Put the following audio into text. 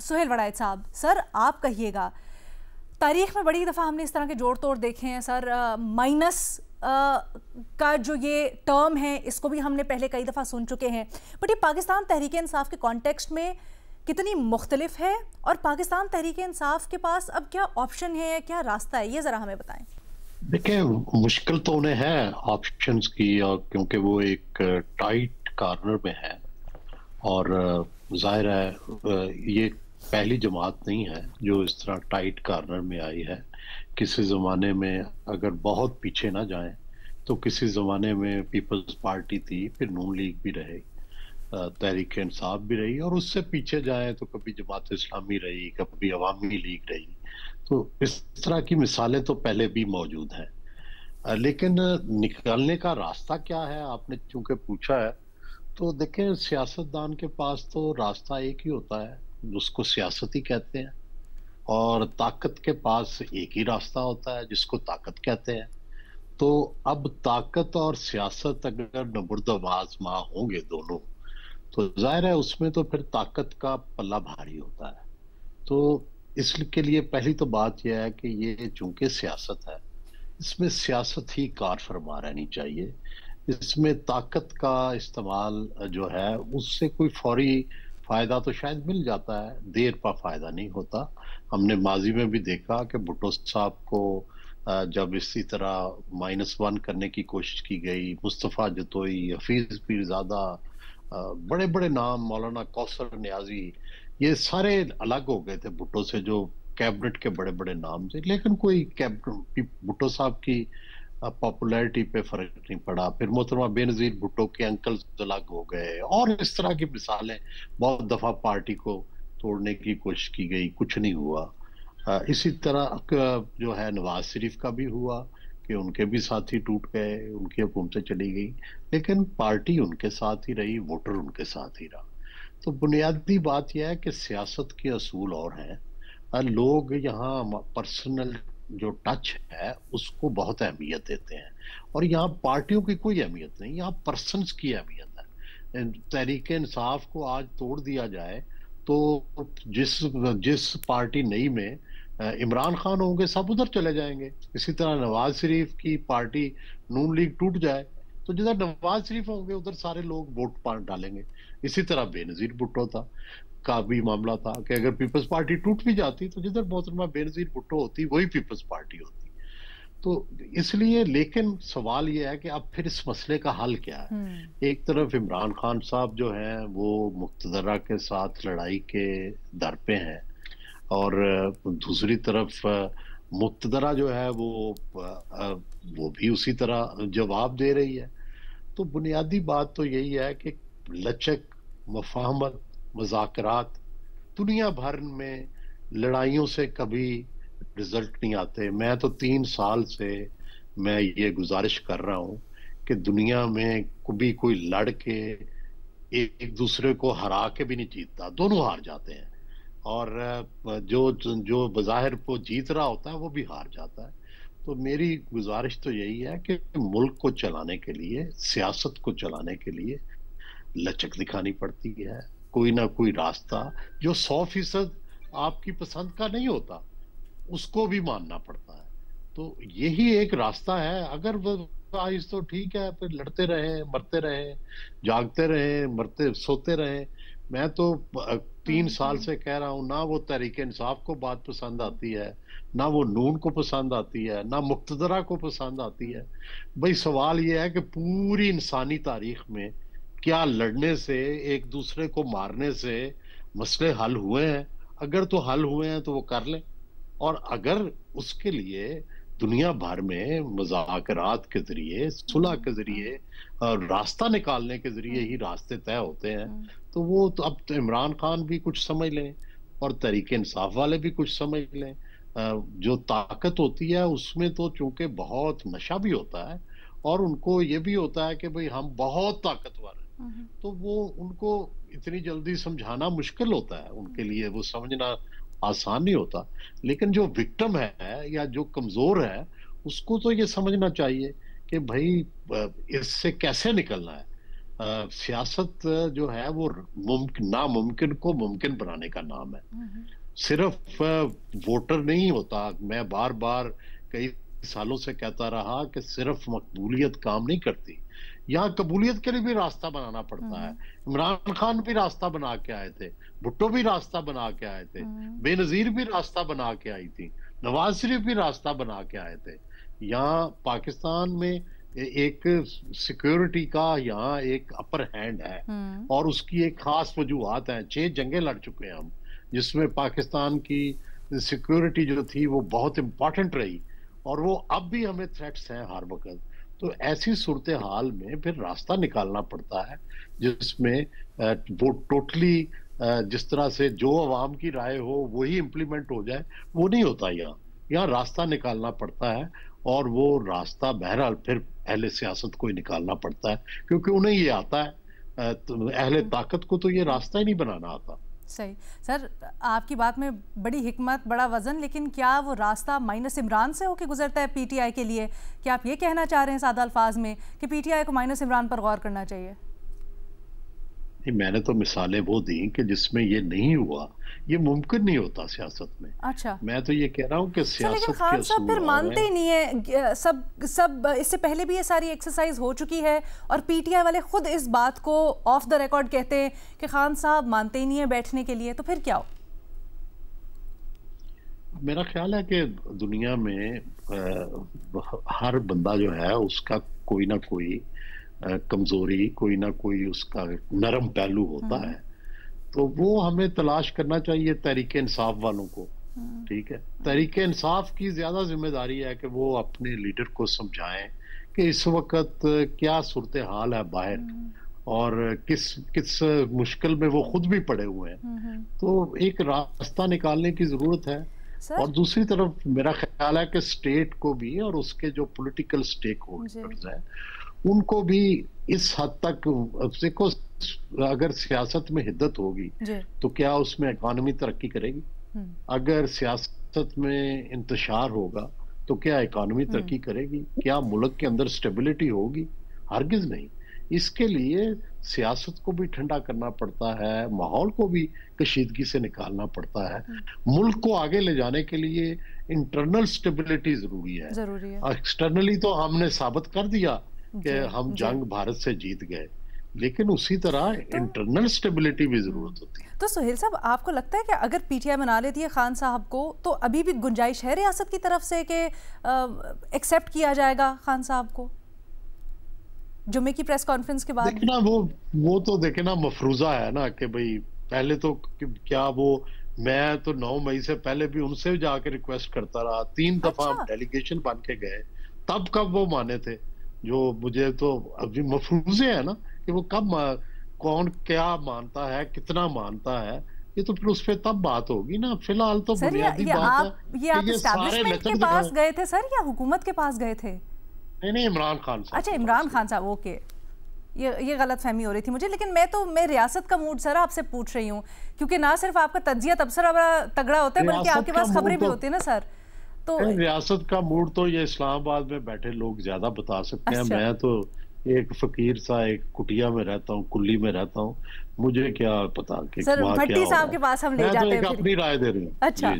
सुहेल वड़ाइच साहब, सर आप कहिएगा, तारीख में बड़ी दफ़ा हमने इस तरह के जोड़ तोड़ देखे हैं सर। माइनस का जो ये टर्म है इसको भी हमने पहले कई दफ़ा सुन चुके हैं, बट ये पाकिस्तान तहरीक इंसाफ के कॉन्टेक्स्ट में कितनी मुख्तलिफ है और पाकिस्तान तहरीक इंसाफ के पास अब क्या ऑप्शन है, क्या रास्ता है, ये ज़रा हमें बताएं। देखिए, मुश्किल तो उन्हें है ऑप्शंस की, और क्योंकि वो एक टाइट कॉर्नर में है और जाहिर है ये पहली जमात नहीं है जो इस तरह टाइट कॉर्नर में आई है। किसी ज़माने में अगर बहुत पीछे ना जाएं तो किसी ज़माने में पीपल्स पार्टी थी, फिर नून लीग भी रहे, तहरीक इंसाफ भी रही, और उससे पीछे जाए तो कभी जमात इस्लामी रही, कभी अवामी लीग रही। तो इस तरह की मिसालें तो पहले भी मौजूद हैं। लेकिन निकलने का रास्ता क्या है, आपने चूंकि पूछा है, तो देखें, सियासतदान के पास तो रास्ता एक ही होता है, उसको सियासत ही कहते हैं, और ताकत के पास एक ही रास्ता होता है जिसको ताकत कहते हैं। तो अब ताकत और सियासत अगर नबुर्दबाज़ होंगे दोनों, तो जाहिर है उसमें तो फिर ताकत का पल्ला भारी होता है। तो इसके लिए पहली तो बात यह है कि ये चूंकि सियासत है, इसमें सियासत ही कार फरमा रहनी चाहिए। इसमें ताकत का इस्तेमाल जो है उससे कोई फौरी फायदा तो शायद मिल जाता है, देर पा फायदा नहीं होता। हमने माजी में भी देखा कि भुट्टो साहब को जब इसी तरह -1 करने की कोशिश की गई, मुस्तफ़ा जतोई, हफीज पीरजादा, बड़े बड़े नाम, मौलाना कौसर नियाजी, ये सारे अलग हो गए थे भुट्टो से, जो कैबिनेट के बड़े बड़े नाम थे, लेकिन कोई भुट्टो साहब की पॉपुलैरिटी पे फर्क नहीं पड़ा। फिर मोहतरमा बेनजीर भुट्टो के अंकल अलग हो गए, और इस तरह की मिसालें, बहुत दफा पार्टी को तोड़ने की कोशिश की गई, कुछ नहीं हुआ। इसी तरह जो है नवाज शरीफ का भी हुआ कि उनके भी साथी टूट गए, उनकी हुकूमतें चली गई, लेकिन पार्टी उनके साथ ही रही, वोटर उनके साथ ही रहा। तो बुनियादी बात यह है कि सियासत के असूल और हैं, लोग यहाँ पर्सनल जो टच है उसको बहुत अहमियत देते हैं, और यहाँ पार्टियों की कोई अहमियत नहीं, यहाँ पर्सन्स की अहमियत है। तहरीक इंसाफ को आज तोड़ दिया जाए तो जिस जिस पार्टी नई में इमरान खान होंगे सब उधर चले जाएंगे। इसी तरह नवाज शरीफ की पार्टी नून लीग टूट जाए तो जिधर नवाज शरीफ होंगे उधर सारे लोग वोट डालेंगे। इसी तरह बेनजीर भुट्टो का भी मामला था कि अगर पीपल्स पार्टी टूट भी जाती तो जिधर मोहतरमा बेनजीर भुट्टो होती वही पीपल्स पार्टी होती। तो इसलिए, लेकिन सवाल यह है कि अब फिर इस मसले का हल क्या है। एक तरफ इमरान खान साहब जो हैं वो मुक्तदरा के साथ लड़ाई के दर पे हैं, और दूसरी तरफ मुक्तदरा जो है वो भी उसी तरह जवाब दे रही है। तो बुनियादी बात तो यही है कि लचक, मफाहमत, मुज़ाकरात, दुनिया भर में लड़ाइयों से कभी रिजल्ट नहीं आते। मैं तो 3 साल से मैं ये गुजारिश कर रहा हूं कि दुनिया में कभी कोई लड़ के एक दूसरे को हरा के भी नहीं जीतता, दोनों हार जाते हैं, और जो जो बज़ाहिर वो जीत रहा होता है वो भी हार जाता है। तो मेरी गुजारिश तो यही है कि मुल्क को चलाने के लिए, सियासत को चलाने के लिए लचक दिखानी पड़ती है, कोई ना कोई रास्ता जो 100% आपकी पसंद का नहीं होता उसको भी मानना पड़ता है। तो यही एक रास्ता है। अगर वो आज तो ठीक है, फिर लड़ते रहे, मरते रहे, जागते रहे, मरते सोते रहे। मैं तो 3 साल से कह रहा हूं, ना वो तहरीक इंसाफ को बात पसंद आती है, ना वो नून को पसंद आती है, ना मुक्तदरा को पसंद आती है। भाई सवाल ये है कि पूरी इंसानी तारीख में क्या लड़ने से, एक दूसरे को मारने से मसले हल हुए हैं? अगर तो हल हुए हैं तो वो कर लें, और अगर उसके लिए दुनिया भर में मुज़ाकरात के जरिए, सुलह के जरिए, रास्ता निकालने के जरिए ही रास्ते तय होते हैं, तो वो तो अब तो इमरान खान भी कुछ समझ लें और तहरीक इंसाफ वाले भी कुछ समझ लें। जो ताकत होती है उसमें तो चूंकि बहुत नशा भी होता है, और उनको ये भी होता है कि भाई हम बहुत ताकतवर हैं, तो वो उनको इतनी जल्दी समझाना मुश्किल होता है, उनके लिए वो समझना आसान नहीं होता। लेकिन जो विक्टिम है या जो कमजोर है उसको तो ये समझना चाहिए कि भाई इससे कैसे निकलना है। सियासत जो है वो मुमकिन नामुमकिन को मुमकिन बनाने का नाम है। सिर्फ वोटर नहीं होता। मैं बार बार कई सालों से कहता रहा कि सिर्फ मकबूलियत काम नहीं करती, यहाँ कबूलियत के लिए भी रास्ता बनाना पड़ता है। इमरान खान भी रास्ता बना के आए थे, भुट्टो भी रास्ता बना के आए थे, बेनजीर भी रास्ता बना के आई थी, नवाज शरीफ भी रास्ता बना के आए थे। यहाँ पाकिस्तान में एक सिक्योरिटी का यहाँ एक अपर हैंड है और उसकी एक खास वजूहत है। 6 जंगें लड़ चुके हैं हम, जिसमें पाकिस्तान की सिक्योरिटी जो थी वो बहुत इंपॉर्टेंट रही और वो अब भी हमें थ्रेट्स हैं हर वक्त। तो ऐसी सूरत हाल में फिर रास्ता निकालना पड़ता है जिसमें वो टोटली जिस तरह से जो अवाम की राय हो वही इम्प्लीमेंट हो जाए, वो नहीं होता। यहाँ रास्ता निकालना पड़ता है और वो रास्ता बहरहाल फिर अहले सियासत को ही निकालना पड़ता है, क्योंकि उन्हें ये आता है। तो अहले ताकत को तो ये रास्ता ही नहीं बनाना आता। सही सर, आपकी बात में बड़ी हिकमत, बड़ा वजन, लेकिन क्या वो रास्ता माइनस इमरान से होकर गुजरता है पीटीआई के लिए? क्या आप ये कहना चाह रहे हैं सादा अल्फाज में कि पीटीआई को माइनस इमरान पर गौर करना चाहिए? नहीं, मैंने तो मिसालें वो दी कि जिसमें ये नहीं हुआ। ये मुमकिन नहीं होता सियासत में। अच्छा, मैं तो ये कह रहा हूँ कि सियासत लेकिन खान साहब फिर मानते ही नहीं है। सब इससे पहले भी ये सारी एक्सरसाइज हो चुकी है और पीटीआई वाले खुद इस बात को ऑफ द रिकॉर्ड कहते हैं कि खान साहब मानते ही नहीं है बैठने के लिए। तो फिर क्या हो? मेरा ख्याल है कि दुनिया में हर बंदा जो है उसका कोई ना कोई कमजोरी, कोई ना कोई उसका नरम पहलू होता है। तो वो हमें तलाश करना चाहिए तहरीक इंसाफ वालों को। ठीक है, तहरीक इंसाफ की ज्यादा जिम्मेदारी है कि वो अपने लीडर को समझाएं कि इस वक्त क्या सूरत हाल है बाहर और किस किस मुश्किल में वो खुद भी पड़े हुए हैं। तो एक रास्ता निकालने की जरूरत है। और दूसरी तरफ मेरा ख्याल है कि स्टेट को भी और उसके जो पॉलिटिकल स्टेक होल्डर्स हैं उनको भी इस हद तक देखो, अगर सियासत में हिद्दत होगी तो क्या उसमें इकॉनमी तरक्की करेगी? अगर सियासत में इंतशार होगा तो क्या इकॉनमी तरक्की करेगी? क्या मुल्क के अंदर स्टेबिलिटी होगी? हरगिज नहीं। इसके लिए सियासत को भी ठंडा करना पड़ता है, माहौल को भी कशीदगी से निकालना पड़ता है। मुल्क को आगे ले जाने के लिए इंटरनल स्टेबिलिटी जरूरी है। एक्सटर्नली तो हमने साबित कर दिया कि हम जंग भारत से जीत गए, लेकिन उसी तरह इंटरनल स्टेबिलिटी भी जरूरत होती है। तो सुहेल साहब, आपको लगता है कि अगर पीटीआई बना लेती है खान साहब को तो अभी भी गुंजाइश है रियासत की तरफ से कि एक्सेप्ट किया जाएगा खान साहब को जुम्मे की प्रेस कॉन्फ्रेंस के बाद? देखना वो तो देखे ना, मफरूजा है ना कि भाई पहले तो क्या वो, मैं तो 9 मई से पहले भी उनसे जाके रिक्वेस्ट करता रहा। 3 दफा डेलीगेशन बन के गए, तब कब वो माने थे? जो मुझे तो अभी मफरूजे है ना कि वो कब कौन क्या मानता है, कितना मानता है, ये तो फिर उस पर तब बात होगी ना। फिलहाल तो बुनियादी बात है। ये आप एस्टैब्लिशमेंट के पास गए थे सर या हुकूमत के पास गए थे? नहीं, इमरान खान साहब। अच्छा, इमरान खान साहब, ओके। ये गलत फहमी हो रही थी मुझे। लेकिन मैं रियासत का मूड सर आपसे पूछ रही हूँ, क्योंकि ना सिर्फ आपका तज्जिया तबसरा बड़ा तगड़ा होता है बल्कि आपके पास खबरें भी होती है ना सर। तो रियासत का मूड तो ये इस्लामाबाद में बैठे लोग ज्यादा बता सकते हैं। मैं तो एक फकीर सा एक कुटिया में रहता हूँ, कुल्ली में रहता हूँ, मुझे क्या पता कि सर भट्टी साहब के पास हम ले जाते हैं। अपनी राय दे रही हूँ। अच्छा।